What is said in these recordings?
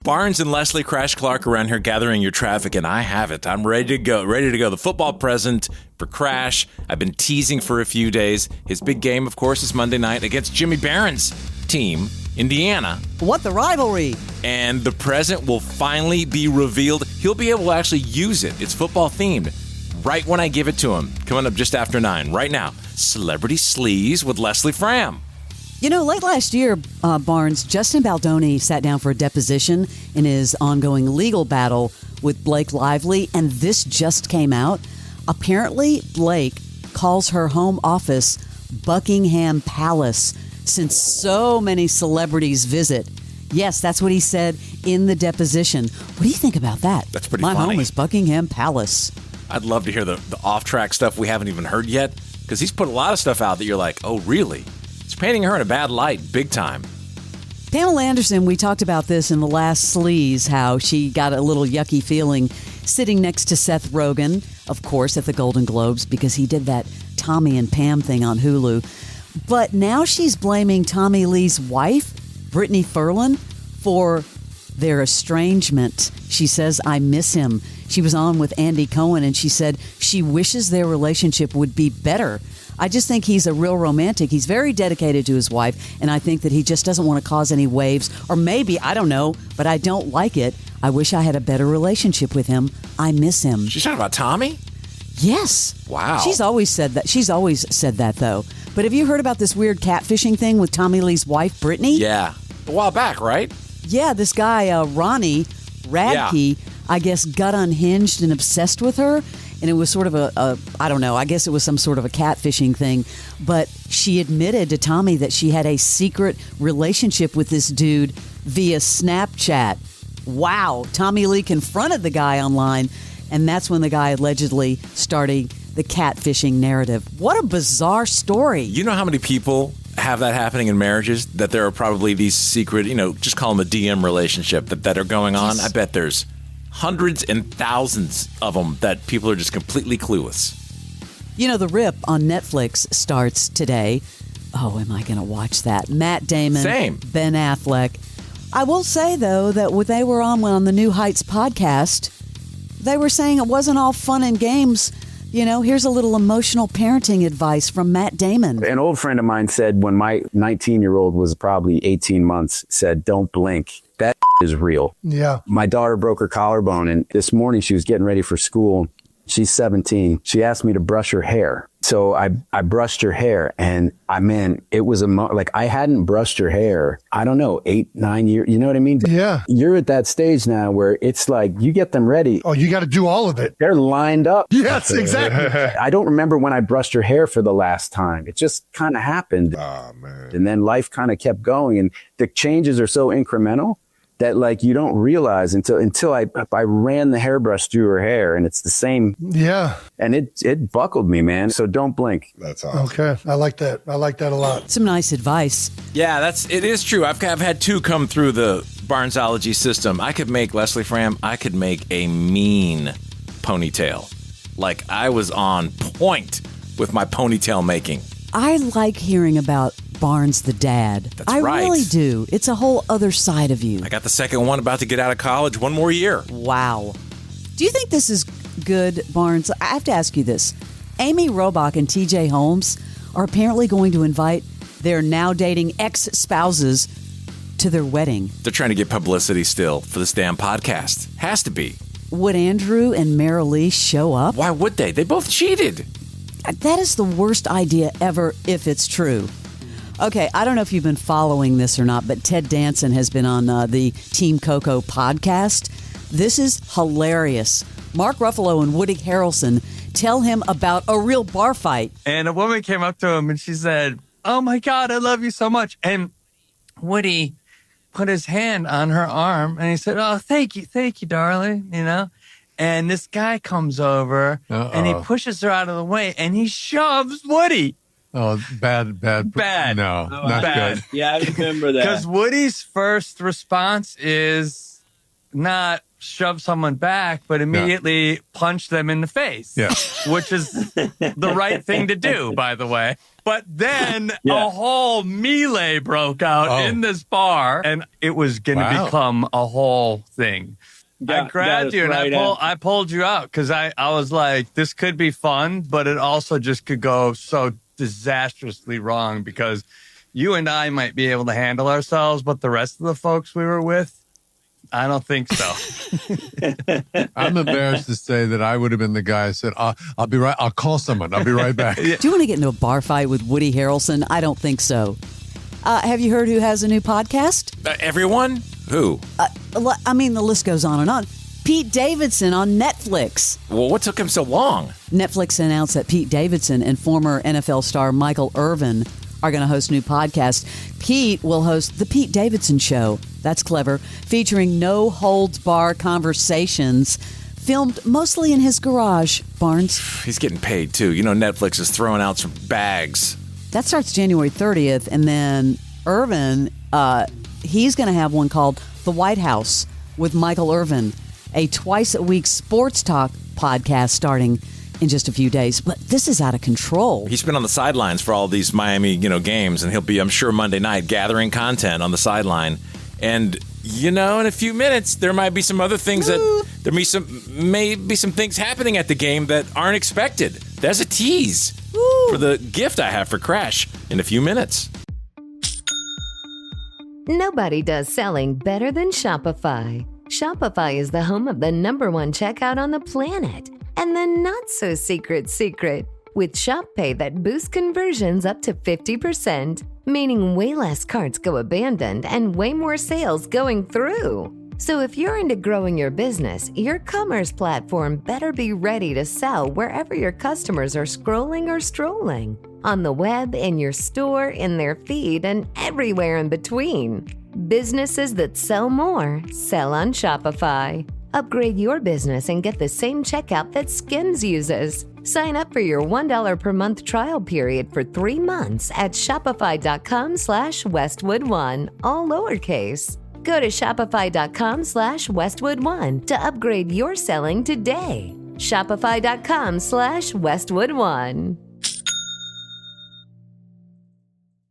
Barnes and Leslie Crash Clark around here gathering your traffic, and I have it. I'm ready to go. Ready to go. The football present for Crash. I've been teasing for a few days. His big game, of course, is Monday night against Jimmy Barron's team, Indiana. What the rivalry? And the present will finally be revealed. He'll be able to actually use it. It's football themed. Right when I give it to him. Coming up just after 9. Right now, Celebrity Sleaze with Leslie Fram. You know, late last year, Barnes, Justin Baldoni sat down for a deposition in his ongoing legal battle with Blake Lively, and this just came out. Apparently, Blake calls her home office Buckingham Palace since so many celebrities visit. Yes, that's what he said in the deposition. What do you think about that? That's pretty funny. My funny. home is Buckingham Palace. I'd love to hear the off-track stuff we haven't even heard yet, because he's put a lot of stuff out that you're like, oh, really? It's painting her in a bad light, big time. Pamela Anderson, we talked about this in the last Sleaze, how she got a little yucky feeling sitting next to Seth Rogen, of course, at the Golden Globes, because he did that Tommy and Pam thing on Hulu. But now she's blaming Tommy Lee's wife, Brittany Ferlin, for their estrangement. She says, I miss him. She was on with Andy Cohen, and she said she wishes their relationship would be better. I just think he's a real romantic. He's very dedicated to his wife, and I think that he just doesn't want to cause any waves. Or maybe, I don't know, but I don't like it. I wish I had a better relationship with him. I miss him. She's talking about Tommy? Yes. Wow. She's always said that. She's always said that, though. But have you heard about this weird catfishing thing with Tommy Lee's wife, Brittany? Yeah. A while back, right? Yeah, this guy, Ronnie Radke, I guess, got unhinged and obsessed with her. And it was sort of I don't know, I guess it was some sort of a catfishing thing. But she admitted to Tommy that she had a secret relationship with this dude via Snapchat. Wow. Tommy Lee confronted the guy online, and that's when the guy allegedly started the catfishing narrative. What a bizarre story. You know how many people have that happening in marriages? That there are probably these secret, just call them a DM relationship that are going on? Yes. I bet there's hundreds and thousands of them that people are just completely clueless. You know, The Rip on Netflix starts today. Oh, am I going to watch that? Matt Damon. Same. Ben Affleck. I will say, though, that when they were on the New Heights podcast, they were saying it wasn't all fun and games. Here's a little emotional parenting advice from Matt Damon. An old friend of mine said when my 19-year-old was probably 18 months, said, don't blink. That is real. Yeah. My daughter broke her collarbone, and this morning she was getting ready for school. She's 17. She asked me to brush her hair. So I brushed her hair, and it was I hadn't brushed her hair, I don't know, 8-9 years. You know what I mean? Yeah. You're at that stage now where it's like you get them ready. Oh, you got to do all of it. They're lined up. Yes, exactly. I don't remember when I brushed her hair for the last time. It just kind of happened. Oh, man. And then life kind of kept going, and the changes are so incremental that you don't realize until I ran the hairbrush through her hair, and it's the same. Yeah. And it buckled me, man. So don't blink. That's awesome. Okay. I like that. I like that a lot. Some nice advice. Yeah, it is true. I've had two come through the Barnesology system. I could make, Leslie Fram, a mean ponytail. Like I was on point with my ponytail making. I like hearing about Barnes the dad. That's I right. really do. It's a whole other side of you. I got the second one about to get out of college. One more year. Wow. Do you think this is good, Barnes? I have to ask you this. Amy Robach and TJ Holmes are apparently going to invite their now dating ex-spouses to their wedding. They're trying to get publicity still for this damn podcast. Has to be. Would Andrew and Marilee show up? Why would they? They both cheated. That is the worst idea ever if it's true. Okay, I don't know if you've been following this or not, but Ted Danson has been on the Team Coco podcast. This is hilarious. Mark Ruffalo and Woody Harrelson tell him about a real bar fight. And a woman came up to him and she said, "Oh my God, I love you so much." And Woody put his hand on her arm and he said, "Oh, thank you, darling," And this guy comes over and he pushes her out of the way and he shoves Woody. Oh, bad. No, not bad. good. Yeah, I remember that. Because Woody's first response is not shove someone back, but immediately punch them in the face. Yeah. Which is the right thing to do, by the way. But then a whole melee broke out in this bar, and it was going to become a whole thing. I grabbed you and I pulled you out because I was like, this could be fun, but it also just could go so disastrously wrong because you and I might be able to handle ourselves, but the rest of the folks we were with, I don't think so. I'm embarrassed to say that I would have been the guy who said, I'll be right. I'll call someone. I'll be right back. Do you want to get into a bar fight with Woody Harrelson? I don't think so. Have you heard who has a new podcast? Everyone? Who? I mean, the list goes on and on. Pete Davidson on Netflix. Well, what took him so long? Netflix announced that Pete Davidson and former NFL star Michael Irvin are going to host a new podcast. Pete will host The Pete Davidson Show. That's clever. Featuring no-holds-bar conversations filmed mostly in his garage, Barnes. He's getting paid, too. You know, Netflix is throwing out some bags. That starts January 30th. And then Irvin, he's going to have one called The White House with Michael Irvin, a twice-a-week sports talk podcast starting in just a few days. But this is out of control. He's been on the sidelines for all these Miami, games, and he'll be, I'm sure, Monday night gathering content on the sideline. And, in a few minutes, there might be some other things there may be some things happening at the game that aren't expected. There's a tease for the gift I have for Crash in a few minutes. Nobody does selling better than Shopify. Shopify is the home of the #1 checkout on the planet. And the not-so-secret secret, with Shop Pay that boosts conversions up to 50%, meaning way less carts go abandoned and way more sales going through. So if you're into growing your business, your commerce platform better be ready to sell wherever your customers are scrolling or strolling. On the web, in your store, in their feed, and everywhere in between. Businesses that sell more, sell on Shopify. Upgrade your business and get the same checkout that Skims uses. Sign up for your $1 per month trial period for 3 months at shopify.com/Westwood1, all lowercase. Go to shopify.com/Westwood1 to upgrade your selling today. Shopify.com/Westwood1.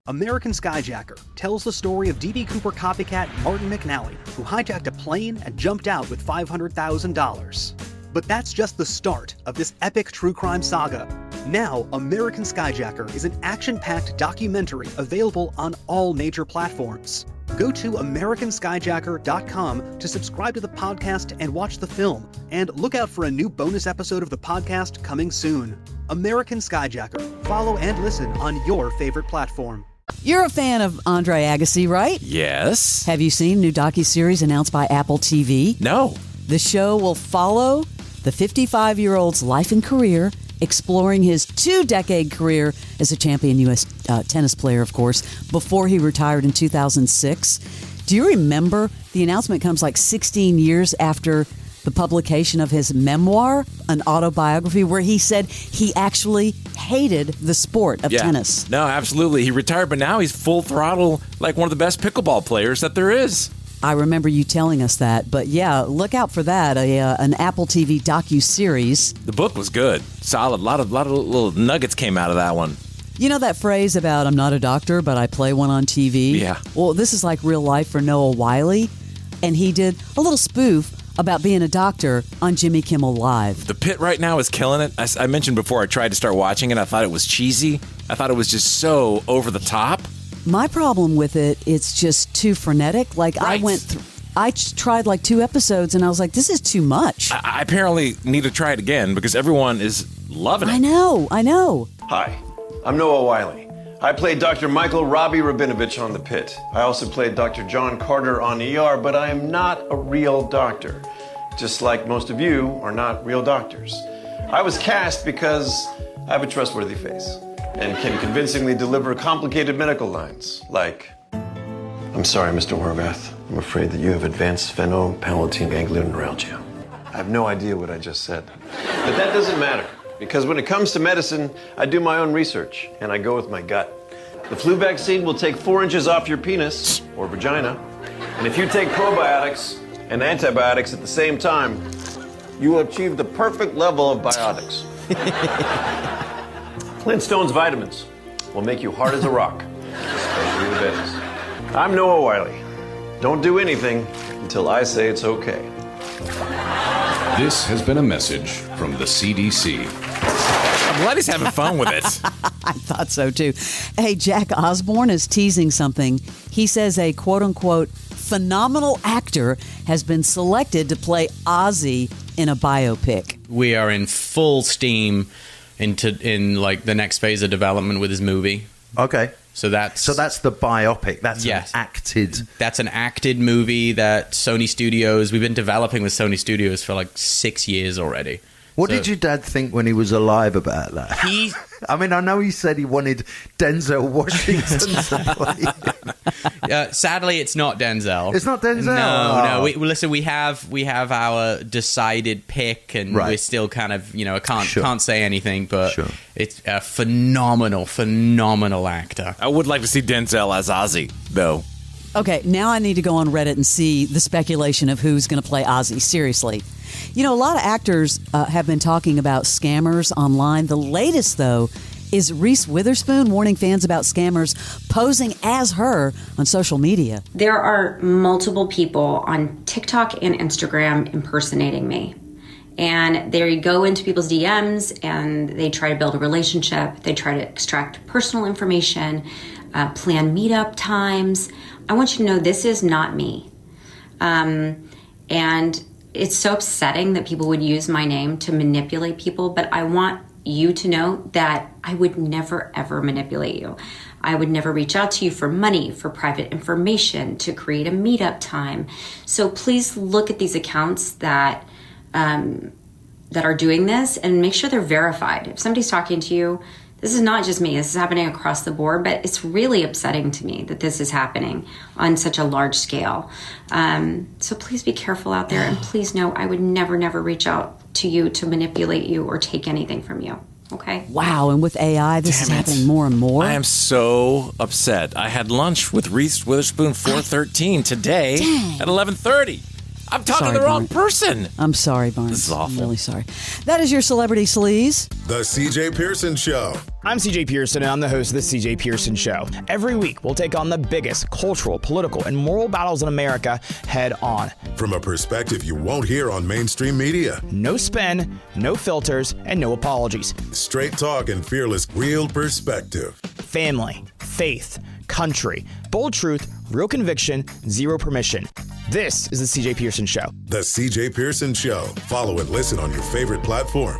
American Skyjacker tells the story of D.B. Cooper copycat Martin McNally, who hijacked a plane and jumped out with $500,000. But that's just the start of this epic true crime saga. Now, American Skyjacker is an action-packed documentary available on all major platforms. Go to americanskyjacker.com to subscribe to the podcast and watch the film, and look out for a new bonus episode of the podcast coming soon. American Skyjacker. Follow and listen on your favorite platform. You're a fan of Andre Agassi, right? Yes. Have you seen new docuseries announced by Apple TV? No. The show will follow the 55-year-old's life and career, exploring his 2-decade career as a champion U.S. Tennis player, of course, before he retired in 2006. Do you remember the announcement comes like 16 years after the publication of his memoir, an autobiography, where he said he actually hated the sport of tennis? No, absolutely. He retired, but now he's full throttle, like one of the best pickleball players that there is. I remember you telling us that, but yeah, look out for that, an Apple TV docuseries. The book was good, solid. A lot of little nuggets came out of that one. You know that phrase about I'm not a doctor, but I play one on TV? Yeah. Well, this is like real life for Noah Wiley, and he did a little spoof about being a doctor on Jimmy Kimmel Live. The Pit right now is killing it. I mentioned before I tried to start watching it. I thought it was cheesy. I thought it was just so over the top. My problem with it, it's just too frenetic. Like Right. I tried like 2 episodes and I was like, this is too much. I apparently need to try it again because everyone is loving it. I know. Hi, I'm Noah Wiley. I played Dr. Michael Robbie Rabinovich on The Pit. I also played Dr. John Carter on ER, but I am not a real doctor. Just like most of you are not real doctors. I was cast because I have a trustworthy face and can convincingly deliver complicated medical lines, like, I'm sorry, Mr. Horvath. I'm afraid that you have advanced sphenopalatine ganglion neuralgia. I have no idea what I just said. But that doesn't matter, because when it comes to medicine, I do my own research, and I go with my gut. The flu vaccine will take 4 inches off your penis, or vagina, and if you take probiotics and antibiotics at the same time, you will achieve the perfect level of biotics. Flintstone's vitamins. will make you hard as a rock, especially the bends. I'm Noah Wiley. Don't do anything until I say it's okay. This has been a message from the CDC. I'm glad he's having fun with it. I thought so too. Hey, Jack Osborne is teasing something. He says a quote-unquote phenomenal actor has been selected to play Ozzy in a biopic. We are in full steam in like the next phase of development with his movie. Okay. So that's the biopic. That's yes. That's an acted movie that Sony Studios, we've been developing with Sony Studios for like 6 years already. What did your dad think when he was alive about that? I mean, I know he said he wanted Denzel Washington to play. Sadly, it's not Denzel. It's not Denzel? No. Listen, we have our decided pick, and we're still kind of, I can't say anything, but it's a phenomenal actor. I would like to see Denzel as Ozzy, though. Okay, now I need to go on Reddit and see the speculation of who's going to play Ozzy. Seriously. A lot of actors have been talking about scammers online. The latest, though, is Reese Witherspoon warning fans about scammers posing as her on social media. There are multiple people on TikTok and Instagram impersonating me. And they go into people's DMs and they try to build a relationship. They try to extract personal information, plan meetup times. I want you to know this is not me. And it's so upsetting that people would use my name to manipulate people, but I want you to know that I would never, ever manipulate you. I would never reach out to you for money, for private information, to create a meetup time. So please look at these accounts that are doing this and make sure they're verified. If somebody's talking to you, this is not just me. This is happening across the board, but it's really upsetting to me that this is happening on such a large scale. So please be careful out there, and please know I would never, never reach out to you to manipulate you or take anything from you. Okay? Wow, and with AI, this is happening more and more. I am so upset. I had lunch with Reese Witherspoon 413 today at 11:30. I'm talking to the wrong person. I'm sorry, Barnes. This is awful. I'm really sorry. That is your Celebrity Sleaze. The CJ Pearson Show. I'm CJ Pearson, and I'm the host of the CJ Pearson Show. Every week, we'll take on the biggest cultural, political, and moral battles in America head on. From a perspective you won't hear on mainstream media. No spin, no filters, and no apologies. Straight talk and fearless, real perspective. Family, faith, country, bold truth, real conviction, zero permission. This is the CJ Pearson Show. The CJ Pearson Show. Follow and listen on your favorite platform.